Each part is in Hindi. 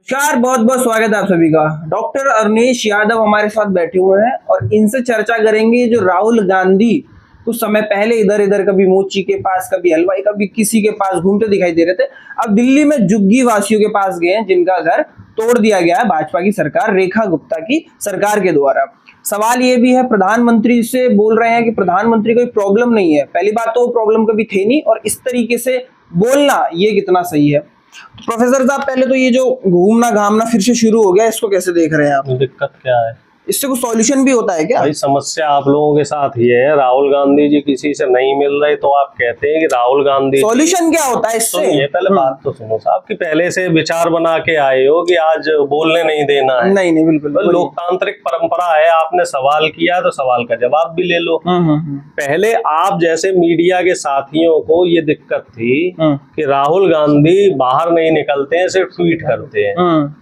नमस्कार, बहुत बहुत स्वागत है आप सभी का। डॉक्टर अवनीश यादव हमारे साथ बैठे हुए हैं और इनसे चर्चा करेंगे जो राहुल गांधी कुछ समय पहले इधर इधर कभी मोची के पास, कभी हलवाई, कभी किसी के पास घूमते दिखाई दे रहे थे। अब दिल्ली में झुग्गी वासियों के पास गए हैं जिनका घर तोड़ दिया गया है भाजपा की सरकार, रेखा गुप्ता की सरकार के द्वारा। सवाल ये भी है, प्रधानमंत्री से बोल रहे हैं कि प्रधानमंत्री कोई प्रॉब्लम नहीं है। पहली बात तो प्रॉब्लम कभी थे नहीं, और इस तरीके से बोलना ये कितना सही है। प्रोफेसर साहब, पहले तो ये जो घूमना घामना फिर से शुरू हो गया, इसको कैसे देख रहे हैं आप? दिक्कत क्या है? इससे कोई सॉल्यूशन भी होता है क्या? भाई समस्या आप लोगों के साथ ही है। राहुल गांधी जी किसी से नहीं मिल रहे तो आप कहते हैं कि राहुल गांधी। सॉल्यूशन क्या होता है इससे? सुनिए, पहले बात तो सुनो साहब, कि पहले से विचार बना के आए हो कि आज बोलने नहीं देना है। नहीं बिल्कुल लोकतांत्रिक परंपरा है। आपने सवाल किया तो सवाल का जवाब भी ले लो। पहले आप जैसे मीडिया के साथियों को ये दिक्कत थी कि राहुल गांधी बाहर नहीं निकलते हैं, सिर्फ ट्वीट करते हैं,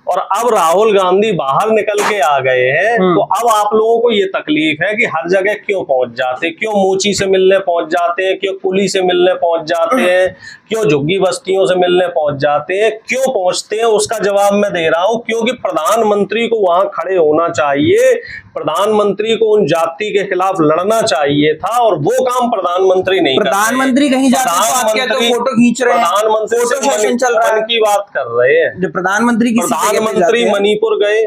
और अब राहुल गांधी बाहर निकल के आ गए हैं। तो अब आप लोगों को ये तकलीफ है कि हर जगह क्यों पहुंच जाते, क्यों मोची से मिलने पहुंच जाते हैं, क्यों कुली से मिलने पहुंच जाते हैं, क्यों झुग्गी बस्तियों से मिलने पहुंच जाते हैं, क्यों पहुंचते हैं? उसका जवाब मैं दे रहा हूं, क्योंकि प्रधानमंत्री को वहां खड़े होना चाहिए। प्रधानमंत्री को उन जाति के खिलाफ लड़ना चाहिए था, और वो काम प्रधानमंत्री नहीं कर रहे। प्रधानमंत्री कहीं जाके तो फोटो खींच रहे हैं, प्रधानमंत्री फोटो सेशन चल रहा है, की बात कर रहे हैं। जो प्रधानमंत्री मणिपुर गए,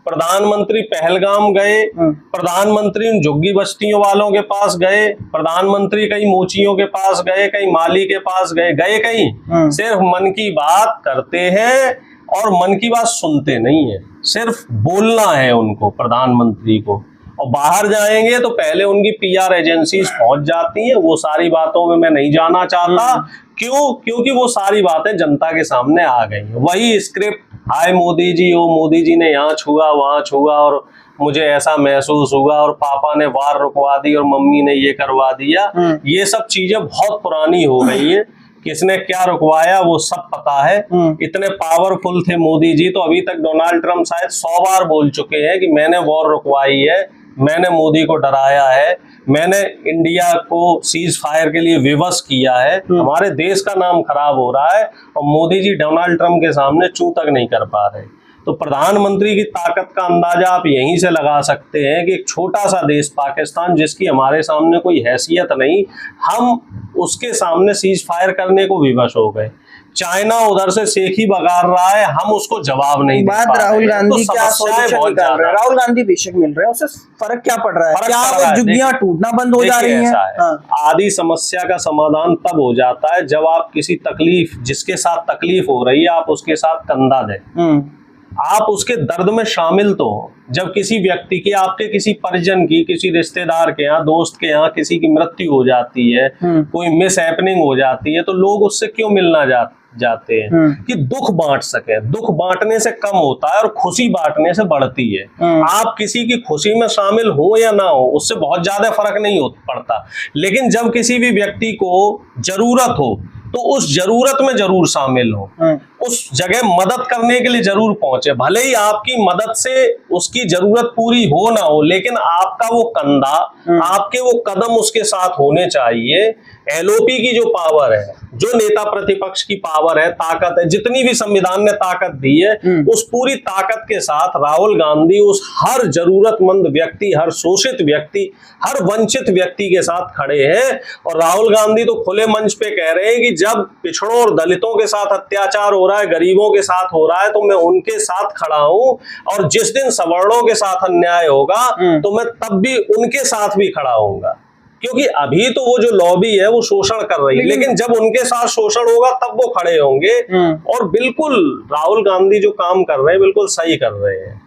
प्रधानमंत्री पहलगाम गए, प्रधानमंत्री उन झुग्गी बस्तियों वालों के पास गए, प्रधानमंत्री कहीं मोचियों के पास गए, कहीं माली के पास गए कहीं। सिर्फ मन की बात करते हैं और मन की बात सुनते नहीं है। सिर्फ बोलना है उनको, प्रधानमंत्री को। और बाहर जाएंगे तो पहले उनकी पीआर एजेंसीज पहुंच जाती हैं। वो सारी बातों में मैं नहीं जाना चाहता। क्यों? क्योंकि वो सारी बातें जनता के सामने आ गई हैं। वही स्क्रिप्ट, हाय मोदी जी, ओ मोदी जी ने यहाँ छुआ वहां छुआ और मुझे ऐसा महसूस हुआ, और पापा ने वार रुकवा दी और मम्मी ने ये करवा दिया। ये सब चीजें बहुत पुरानी हो गई है। किसने क्या रुकवाया वो सब पता है। इतने पावरफुल थे मोदी जी, तो अभी तक डोनाल्ड ट्रंप शायद 100 बार बोल चुके हैं कि मैंने वॉर रुकवाई है, मैंने मोदी को डराया है, मैंने इंडिया को सीज फायर के लिए विवश किया है। हमारे देश का नाम खराब हो रहा है, और मोदी जी डोनाल्ड ट्रंप के सामने चूं तक नहीं कर पा रहे। तो प्रधानमंत्री की ताकत का अंदाजा आप यहीं से लगा सकते हैं कि एक छोटा सा देश पाकिस्तान, जिसकी हमारे सामने कोई हैसियत नहीं, हम उसके सामने सीज फायर करने को विवश हो गए। चाइना उधर से सेखी बगार रहा है, हम उसको जवाब नहीं दे पा रहे। राहुल गांधी क्या सॉल्यूशन निकाल रहे हैं? राहुल गांधी बेशक मिल रहे हैं, उससे फर्क क्या पड़ रहा है? क्या वो झुग्गियां टूटना बंद हो जा रही हैं? आदि समस्या का समाधान तब हो जाता है जब आप किसी तकलीफ, जिसके साथ तकलीफ हो रही है, आप उसके साथ कंधा दें, आप उसके दर्द में शामिल तो हो। जब किसी व्यक्ति की, आपके किसी परिजन की, किसी रिश्तेदार के यहाँ, दोस्त के यहाँ किसी की मृत्यु हो जाती है, कोई मिस हैपनिंग हो जाती है, तो लोग उससे क्यों मिलना जाते हैं? कि दुख बांट सके। दुख बांटने से कम होता है और खुशी बांटने से बढ़ती है। आप किसी की खुशी में शामिल हो या ना हो, उससे बहुत ज्यादा फर्क नहीं पड़ता। लेकिन जब किसी भी व्यक्ति को जरूरत हो तो उस जरूरत में जरूर शामिल हो, उस जगह मदद करने के लिए जरूर पहुंचे। भले ही आपकी मदद से उसकी जरूरत पूरी हो ना हो, लेकिन आपका वो कंधा, आपके वो कदम उसके साथ होने चाहिए। एलओपी की जो पावर है, जो नेता प्रतिपक्ष की पावर है, ताकत है, जितनी भी संविधान ने ताकत दी है, उस पूरी ताकत के साथ राहुल गांधी उस हर जरूरतमंद व्यक्ति, हर शोषित व्यक्ति, हर वंचित व्यक्ति के साथ खड़े हैं। और राहुल गांधी तो खुले मंच पे कह रहे हैं कि जब पिछड़ों और दलितों के साथ अत्याचार हो रहा है, गरीबों के साथ हो रहा है, तो मैं उनके साथ खड़ा हूं, और जिस दिन सवर्णों के साथ अन्याय होगा तो मैं तब भी उनके साथ भी खड़ा होऊंगा। क्योंकि अभी तो वो जो लॉबी है वो शोषण कर रही है, लेकिन जब उनके साथ शोषण होगा तब वो खड़े होंगे। और बिल्कुल राहुल गांधी जो काम कर रहे हैं बिल्कुल सही कर रहे हैं।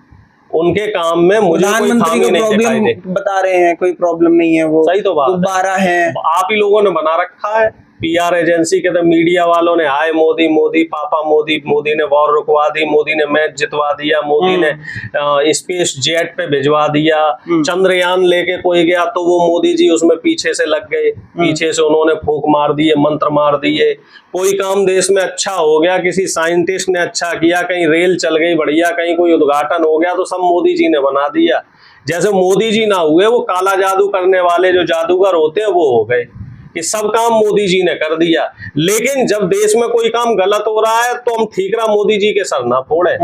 उनके काम में मुझे कोई खामी नहीं दिखाई दे। बता रहे हैं कोई प्रॉब्लम नहीं है, वो सही तो बात दोबारा है। आप ही लोगों ने बना रखा है। पीआर एजेंसी के तो मीडिया वालों ने हाय मोदी मोदी, पापा मोदी, मोदी ने वॉर रुकवा दी, मोदी ने मैच जितवा दिया, मोदी ने स्पेस जेट पे भिजवा दिया, चंद्रयान लेके कोई गया तो वो मोदी जी उसमें पीछे से लग गए, पीछे से उन्होंने फूंक मार दिए, मंत्र मार दिए। कोई काम देश में अच्छा हो गया, किसी साइंटिस्ट ने अच्छा किया, कहीं रेल चल गई बढ़िया, कहीं कोई उद्घाटन हो गया, तो सब मोदी जी ने बना दिया। जैसे मोदी जी ना हुए, वो काला जादू करने वाले जो जादूगर होते हैं वो हो गए। कि सब काम मोदी जी ने कर दिया, लेकिन जब देश में कोई काम गलत हो रहा है तो हम ठीकरा मोदी जी के सर ना फोड़े।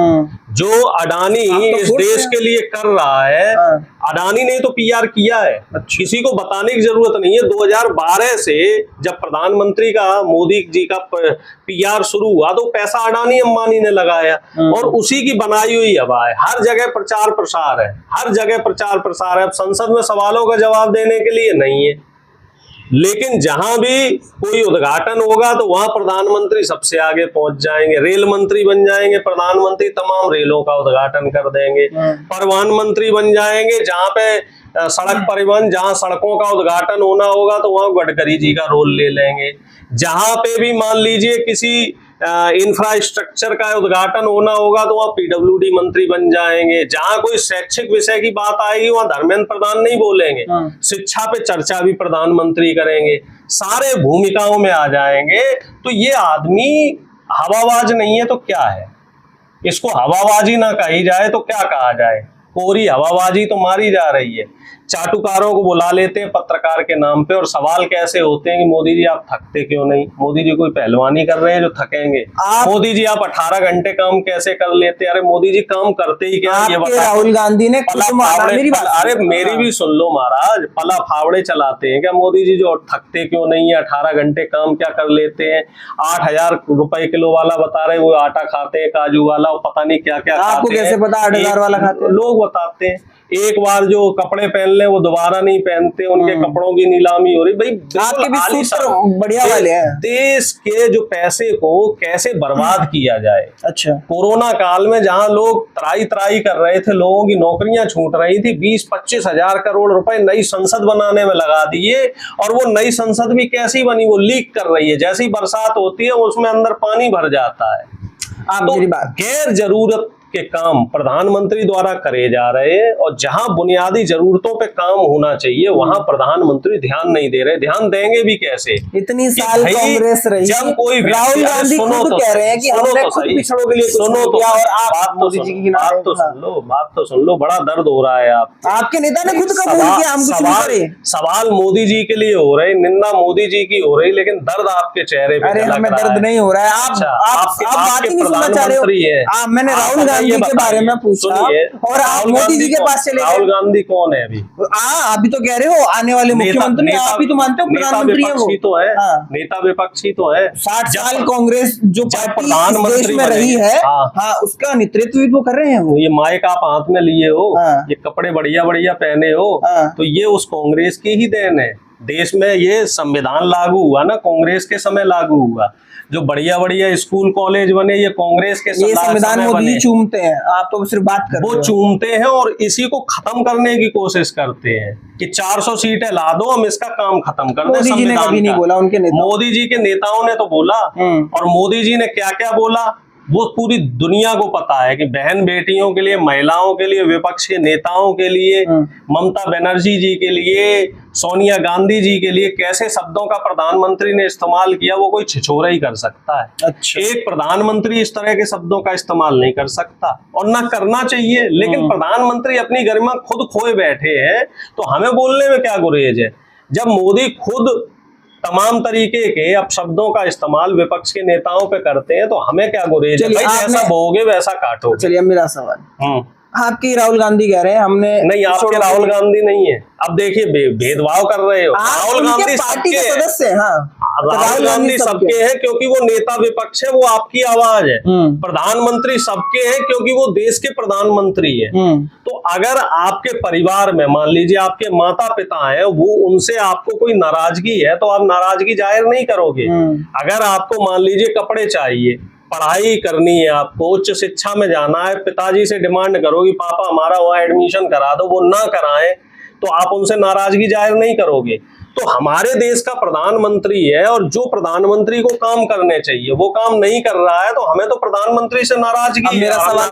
जो अडानी इस देश के लिए कर रहा है, अडानी ने तो पीआर किया है, किसी को बताने की जरूरत नहीं है। 2012 से जब प्रधानमंत्री का मोदी जी का पीआर शुरू हुआ तो पैसा अडानी अंबानी ने लगाया और उसी की बनाई हुई हवा है। हर जगह प्रचार प्रसार है, हर जगह प्रचार प्रसार है। अब संसद में सवालों का जवाब देने के लिए नहीं है, लेकिन जहां भी कोई उद्घाटन होगा तो वहां प्रधानमंत्री सबसे आगे पहुंच जाएंगे। रेल मंत्री बन जाएंगे प्रधानमंत्री, तमाम रेलों का उद्घाटन कर देंगे। परिवहन मंत्री बन जाएंगे, जहां पे सड़क परिवहन, जहां सड़कों का उद्घाटन होना होगा तो वहां गडकरी जी का रोल ले लेंगे। जहां पे भी मान लीजिए किसी इंफ्रास्ट्रक्चर का उद्घाटन होना होगा तो वहाँ पीडब्ल्यूडी मंत्री बन जाएंगे। जहां कोई शैक्षिक विषय की बात आएगी वहां धर्मेंद्र प्रधान नहीं बोलेंगे, शिक्षा पे चर्चा भी प्रधानमंत्री करेंगे, सारे भूमिकाओं में आ जाएंगे। तो ये आदमी हवाबाज नहीं है तो क्या है, इसको हवाबाजी ना कही जाए तो क्या कहा जाए। कोरी हवाबाजी तो मारी जा रही है। चाटुकारों को बुला लेते हैं पत्रकार के नाम पे और सवाल कैसे होते हैं कि मोदी जी आप थकते क्यों नहीं। मोदी जी कोई पहलवानी कर रहे हैं जो थकेंगे? मोदी जी आप 18 घंटे काम कैसे कर लेते हैं? अरे मोदी जी काम करते ही क्या ये बता। राहुल गांधी ने अरे मेरी भी सुन लो महाराज, पला फावड़े चलाते हैं क्या मोदी जी जो थकते क्यों नहीं है? 18 घंटे काम क्या कर लेते हैं? 8,000 रुपए किलो वाला बता रहे वो आटा खाते हैं, काजू वाला, पता नहीं क्या क्या खाते हैं। आपको कैसे पता 8,000 वाला खाते हैं? लोग बताते हैं। एक बार जो कपड़े पहन ले वो दोबारा नहीं पहनते, उनके कपड़ों की नीलामी हो रही। भाई आपके भी सूत्र बढ़िया वाले हैं। देश के जो पैसे को कैसे बर्बाद किया जाए। अच्छा, कोरोना काल में जहां लोग त्राई त्राई कर रहे थे, लोगों की नौकरियां छूट रही थी, 20-25 हजार करोड़ रुपए नई संसद बनाने में लगा दिए। और वो नई संसद भी कैसी बनी, वो लीक कर रही है। जैसी बरसात होती है उसमें अंदर पानी भर जाता है। आप मेरी बात, गैर जरूरत के काम प्रधानमंत्री द्वारा करे जा रहे हैं और जहां बुनियादी जरूरतों पे काम होना चाहिए वहां प्रधानमंत्री ध्यान नहीं दे रहे। ध्यान देंगे भी कैसे? इतनी साल कांग्रेस रही, जब कोई राहुल गांधी खुद कह रहे हैं कि हमने खुद पिछड़ों के लिए सुनो तो, और आप बात तो सुन लो, बड़ा दर्द हो रहा है। आपके नेता ने खुद कबूल किया हम कुछ सवाल मोदी जी के लिए हो रहे, निंदा मोदी जी की हो रही, लेकिन दर्द आपके चेहरे पे। अरे हमें दर्द नहीं हो रहा है, आप बात ही नहीं सुनना चाह रहे हो। मैंने राहुल गांधी के बारे में पूछा और आप मोदी जी के पास चले गए। राहुल गांधी कौन है अभी? अभी तो कह रहे हो आने वाले मुख्यमंत्री, आप ही तो मानते हो प्रधानमंत्री है वो। तो है नेता विपक्षी तो है। 60 साल कांग्रेस जो पार्टी में रही है, हाँ उसका नेतृत्व भी तो कर रहे हैं वो। ये माइक आप हाथ में लिए हो, ये कपड़े बढ़िया बढ़िया पहने हो, तो ये उस कांग्रेस की ही देन है। देश में ये संविधान लागू हुआ ना, कांग्रेस के समय लागू हुआ। जो बढ़िया बढ़िया स्कूल कॉलेज बने ये कांग्रेस के संविधान मोदी चूमते हैं, आप तो सिर्फ बात कर रहे हो। वो चूमते हैं और इसी को खत्म करने की कोशिश करते हैं कि 400 सीटें ला दो, हम इसका काम खत्म कर दें। मोदी जी ने कभी नहीं बोला, उनके नेता, मोदी जी के नेताओं ने तो बोला। और मोदी जी ने क्या क्या बोला वो पूरी दुनिया को पता है कि बहन बेटियों के लिए, महिलाओं के लिए, विपक्ष के नेताओं के लिए, ममता बनर्जी जी के लिए, सोनिया गांधी जी के लिए कैसे शब्दों का प्रधानमंत्री ने इस्तेमाल किया वो कोई छिछोरा ही कर सकता है। अच्छा। एक प्रधानमंत्री इस तरह के शब्दों का इस्तेमाल नहीं कर सकता और ना करना चाहिए। लेकिन प्रधानमंत्री अपनी गरिमा खुद खोए बैठे हैं तो हमें बोलने में क्या गुरेज है? जब मोदी खुद तमाम तरीके के अपशब्दों का इस्तेमाल विपक्ष के नेताओं पे करते हैं तो हमें क्या गुरेज है? भाई जैसा बोगे वैसा काटो। चलिए मेरा सवाल, आपकी राहुल गांधी कह रहे हैं हमने नहीं, आपके राहुल गांधी नहीं है। अब देखिए भेदभाव कर रहे हो। राहुल गांधी पार्टी के सदस्य हैं। राहुल गांधी सबके हैं क्योंकि वो नेता विपक्ष है, वो आपकी आवाज है। प्रधानमंत्री सबके हैं क्योंकि वो देश के प्रधानमंत्री है। तो अगर आपके परिवार में मान लीजिए आपके माता पिता हैं, वो उनसे आपको कोई नाराजगी है तो आप नाराजगी जाहिर नहीं करोगे। अगर आपको मान लीजिए कपड़े चाहिए, पढ़ाई करनी है, आपको उच्च शिक्षा में जाना है, पिताजी से डिमांड करो कि पापा हमारा वहां एडमिशन करा दो, वो ना कराएं तो आप उनसे नाराजगी जाहिर नहीं करोगे। तो हमारे देश का प्रधानमंत्री है और जो प्रधानमंत्री को काम करने चाहिए वो काम नहीं कर रहा है तो हमें तो प्रधानमंत्री से नाराजगी है।